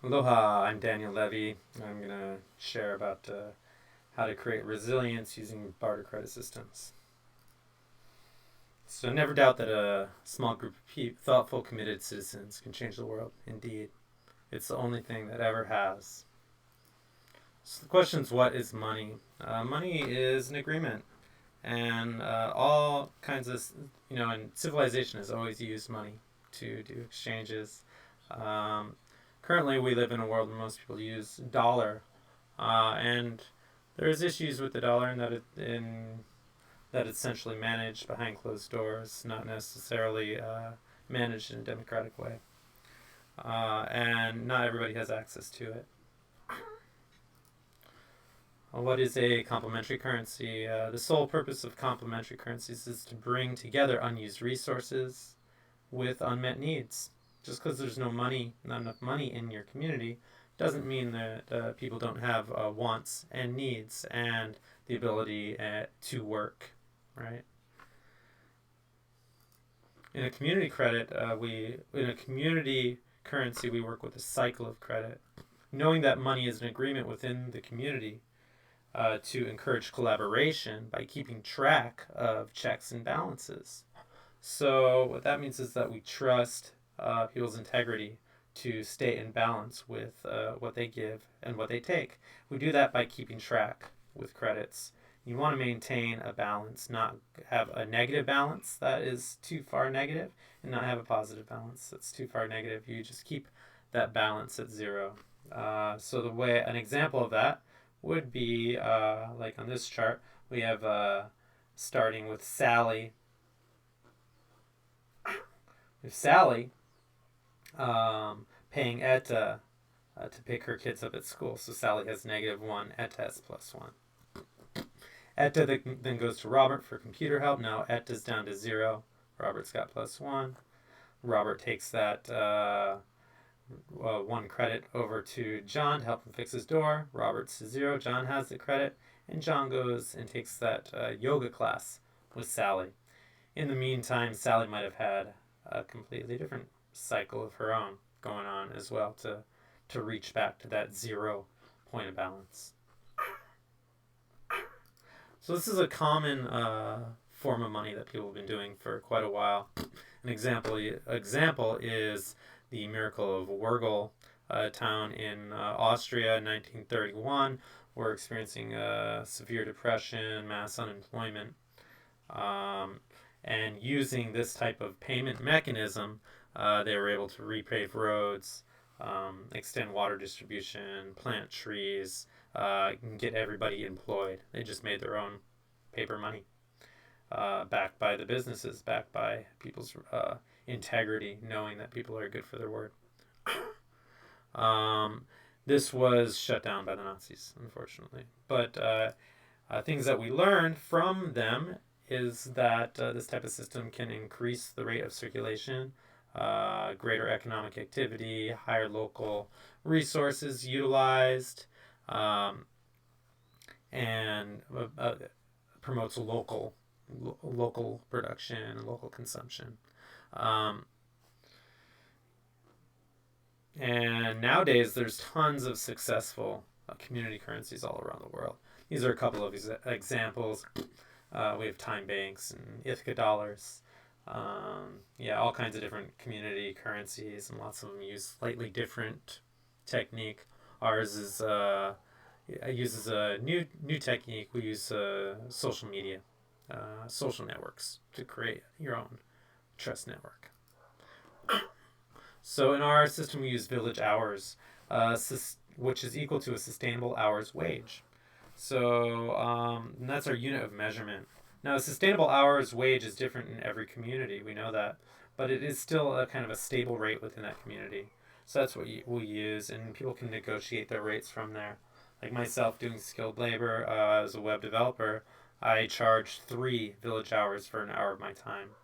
Aloha, I'm Daniel Levy. I'm going to share about how to create resilience using barter credit systems. So never doubt that a small group of thoughtful, committed citizens can change the world. Indeed, it's the only thing that ever has. So the question is, what is money? Money is an agreement, and all kinds of, and civilization has always used money to do exchanges. Um, Currently, we live in a world where most people use dollar, and there's issues with the dollar in that it's essentially managed behind closed doors, not necessarily managed in a democratic way, and not everybody has access to it. What is a complementary currency? The sole purpose of complementary currencies is to bring together unused resources with unmet needs. Just because there's not enough money in your community, doesn't mean that people don't have wants and needs and the ability to work, right? In a community currency, we work with a cycle of credit, knowing that money is an agreement within the community to encourage collaboration by keeping track of checks and balances. So what that means is that we trust people's integrity to stay in balance with what they give and what they take. We do that by keeping track with credits. You want to maintain a balance, not have a negative balance that is too far negative, and not have a positive balance that's too far negative. You just keep that balance at zero. So an example of that would be like on this chart, we have starting with Sally. If Sally paying Etta to pick her kids up at school. So Sally has -1, Etta has +1. Etta then goes to Robert for computer help. Now Etta's down to 0. Robert's got +1. Robert takes that 1 credit over to John to help him fix his door. Robert's to 0. John has the credit. And John goes and takes that yoga class with Sally. In the meantime, Sally might have had a completely different cycle of her own going on as well to reach back to that 0 point of balance. So this is a common form of money that people have been doing for quite a while. An example is the Miracle of Wörgl, a town in Austria in 1931. We're experiencing severe depression, mass unemployment, and using this type of payment mechanism, they were able to repave roads, extend water distribution, plant trees, and get everybody employed. They just made their own paper money, backed by the businesses, backed by people's integrity, knowing that people are good for their word. This was shut down by the Nazis, unfortunately. But things that we learned from them is that this type of system can increase the rate of circulation, greater economic activity, higher local resources utilized, and promotes local production and local consumption. And nowadays, there's tons of successful community currencies all around the world. These are a couple of examples. We have time banks and Ithaca dollars. All kinds of different community currencies, and lots of them use slightly different technique. Ours uses a new technique. We use social media, social networks to create your own trust network. So in our system, we use village hours, which is equal to a sustainable hour's wage. So and that's our unit of measurement. Now, a sustainable hour's wage is different in every community. We know that. But it is still a kind of a stable rate within that community. So that's what we use, and people can negotiate their rates from there. Like myself doing skilled labor as a web developer, I charge 3 village hours for an hour of my time.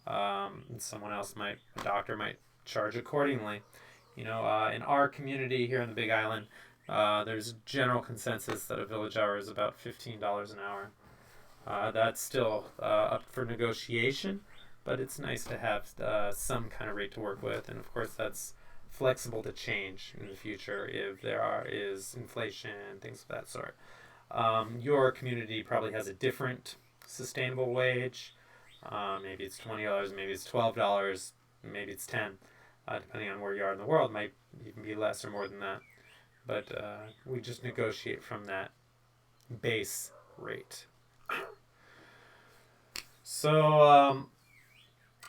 And someone else a doctor might charge accordingly. In our community here on the Big Island, there's general consensus that a village hour is about $15 an hour. That's still up for negotiation, but it's nice to have some kind of rate to work with. And of course, that's flexible to change in the future if is inflation, things of that sort. Your community probably has a different sustainable wage. Maybe it's $20, maybe it's $12, maybe it's $10, depending on where you are in the world. It might even be less or more than that. But we just negotiate from that base rate. So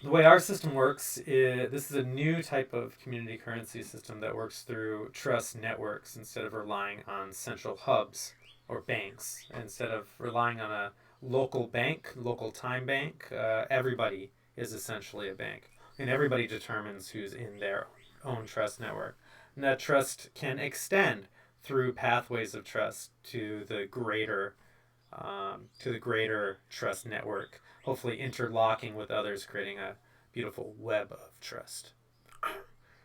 the way our system works is this is a new type of community currency system that works through trust networks instead of relying on central hubs or banks. Instead of relying on a local bank, local time bank, everybody is essentially a bank. And everybody determines who's in their own trust network. And that trust can extend through pathways of trust to the greater trust network, hopefully interlocking with others, creating a beautiful web of trust.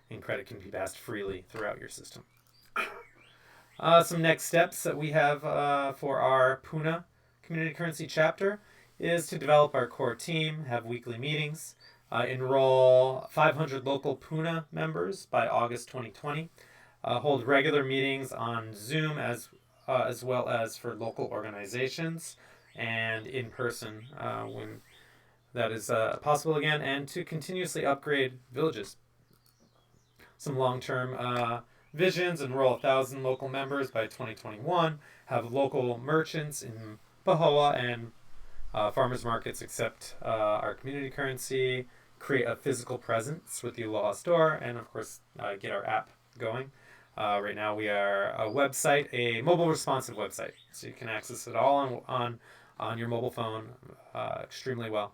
And credit can be passed freely throughout your system. Some next steps that we have for our Puna community currency chapter is to develop our core team, have weekly meetings, enroll 500 local Puna members by August 2020, hold regular meetings on Zoom as well as for local organizations and in person when that is possible again, and to continuously upgrade villages. Some long-term visions: enroll 1,000 local members by 2021, have local merchants in Pahoa and farmers markets accept our community currency, create a physical presence with the Aloha store, and of course get our app going. Right now we are a website, a mobile responsive website, so you can access it all on your mobile phone extremely well.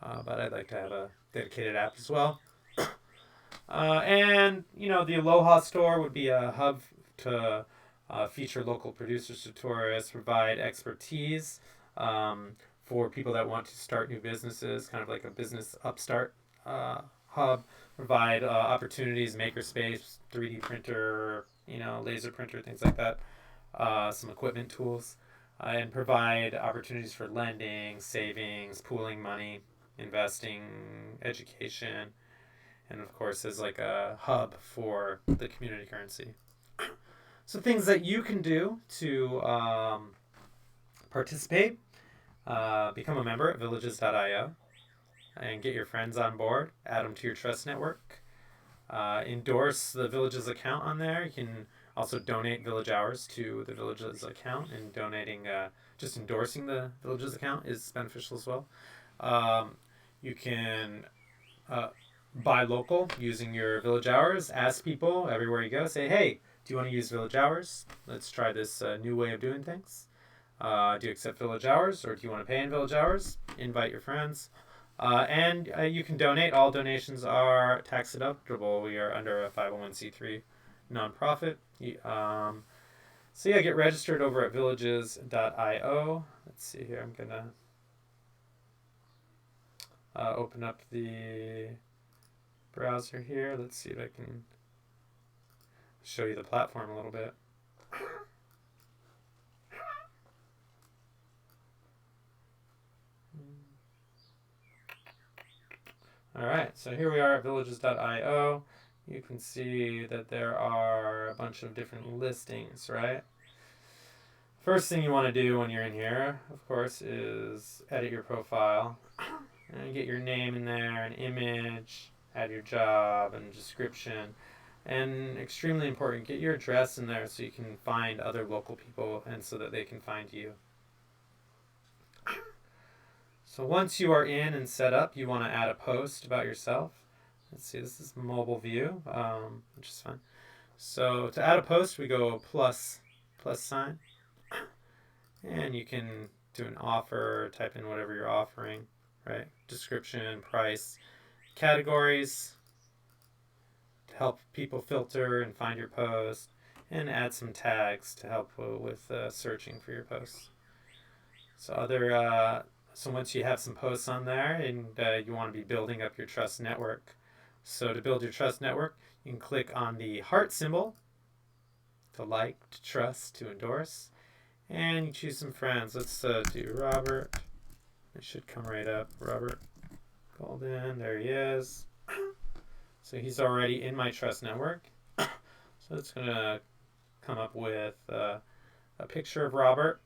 But I'd like to have a dedicated app as well. And the Aloha store would be a hub to feature local producers to tourists, provide expertise for people that want to start new businesses, kind of like a business upstart hub, provide opportunities, makerspace, 3D printer, laser printer, things like that, some equipment tools, and provide opportunities for lending, savings, pooling money, investing, education, and of course as like a hub for the community currency. So things that you can do to participate: become a member at villages.io and get your friends on board, add them to your trust network, endorse the Villages account on there. You can also donate village hours to the Villages account, and donating, just endorsing the Villages account is beneficial as well. You can buy local using your village hours. Ask people everywhere you go, say, hey, do you want to use village hours? Let's try this new way of doing things. Do you accept village hours, or do you want to pay in village hours? Invite your friends. And you can donate. All donations are tax deductible. We are under a 501c3 nonprofit. So yeah, get registered over at villages.io. Let's see here. I'm going to open up the browser here. Let's see if I can show you the platform a little bit. All right, so here we are at villages.io. You can see that there are a bunch of different listings, right? First thing you want to do when you're in here, of course, is edit your profile and get your name in there, an image, add your job and description, and extremely important, get your address in there so you can find other local people and so that they can find you. So once you are in and set up, you want to add a post about yourself. Let's see, this is mobile view, which is fine. So to add a post, we go plus sign. And you can do an offer, type in whatever you're offering, right? Description, price, categories to help people filter and find your post, and add some tags to help with searching for your posts. So once you have some posts on there, and you want to be building up your trust network. So to build your trust network, you can click on the heart symbol to like, to trust, to endorse, and you choose some friends. Let's do Robert. It should come right up. Robert Golden, there he is. So he's already in my trust network. So it's going to come up with a picture of Robert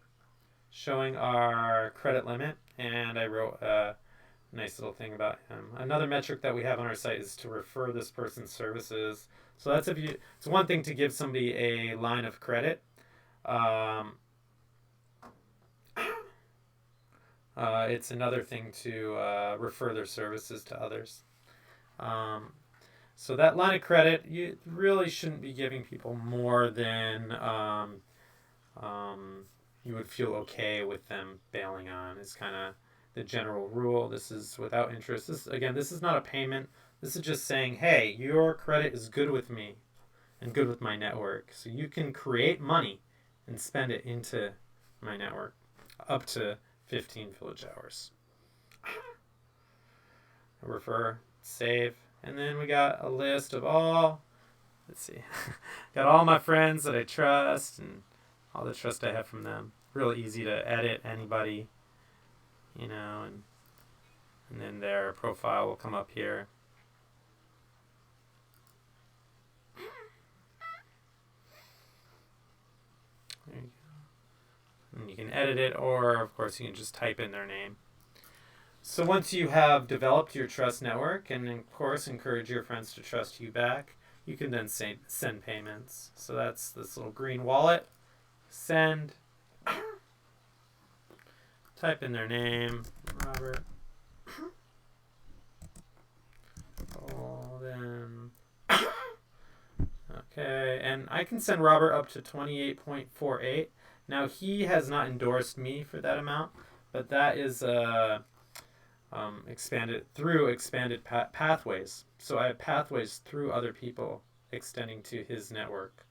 showing our credit limit, and I wrote a nice little thing about him. Another metric that we have on our site is to refer this person's services. So that's if you. It's one thing to give somebody a line of credit. It's another thing to refer their services to others. So that line of credit, you really shouldn't be giving people more than you would feel okay with them bailing on. Is kind of the general rule. This is without interest. This is not a payment. This is just saying, hey, your credit is good with me and good with my network. So you can create money and spend it into my network up to 15 village hours. Refer, save, and then we got a list of all, let's see, got all my friends that I trust and all the trust I have from them. Really easy to edit anybody, and then their profile will come up here. There you go. And you can edit it, or of course you can just type in their name. So once you have developed your trust network and of course encourage your friends to trust you back, you can then send payments. So that's this little green wallet. Send. Type in their name, Robert. Then okay, and I can send Robert up to 28.48. Now he has not endorsed me for that amount, but that is expanded pathways. So I have pathways through other people extending to his network,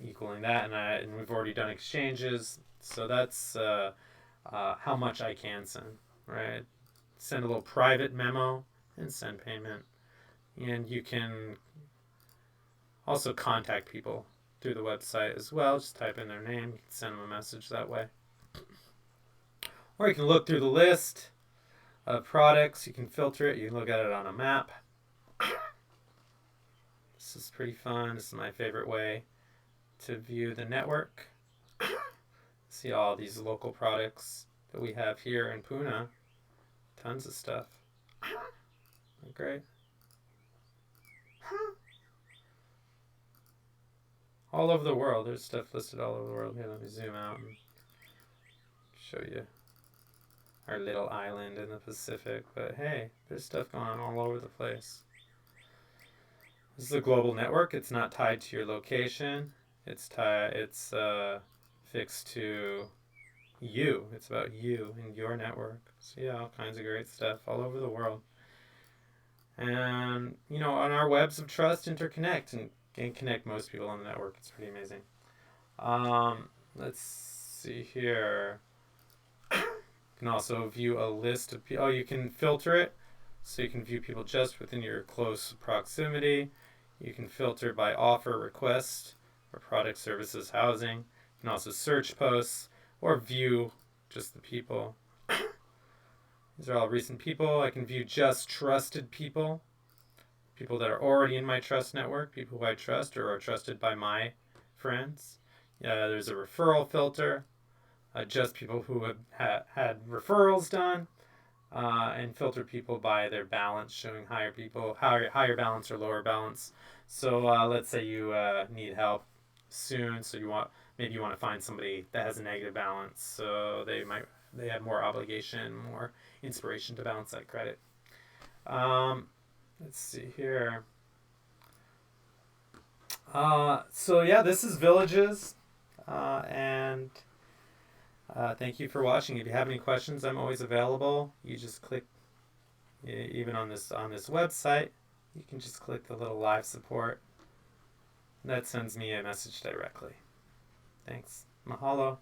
equaling that, and we've already done exchanges. So that's how much I can send, right? Send a little private memo and send payment. And you can also contact people through the website as well. Just type in their name, you can send them a message that way. Or you can look through the list of products. You can filter it. You can look at it on a map. This is pretty fun. This is my favorite way to view the network. See all these local products that we have here in Pune. Tons of stuff. Great. All over the world. There's stuff listed all over the world. Here, let me zoom out and show you our little island in the Pacific. But hey, there's stuff going on all over the place. This is a global network. It's not tied to your location. It's fixed to you. It's about you and your network. So yeah, all kinds of great stuff all over the world. And on our webs of trust, interconnect and connect most people on the network. It's pretty amazing. Let's see here. You can also view a list of people. Oh, you can filter it, so you can view people just within your close proximity. You can filter by offer, request, or product, services, housing. You can also search posts or view just the people. These are all recent people. I can view just trusted people. People that are already in my trust network, people who I trust or are trusted by my friends. There's a referral filter. Just people who have had referrals done, and filter people by their balance, showing higher balance or lower balance. So let's say you need help soon, so you want to find somebody that has a negative balance, so they have more obligation, more inspiration to balance that credit. Let's see here. So yeah, this is Villages, and thank you for watching. If you have any questions, I'm always available. You just click, even on this website, you can just click the little live support. That sends me a message directly. Thanks. Mahalo.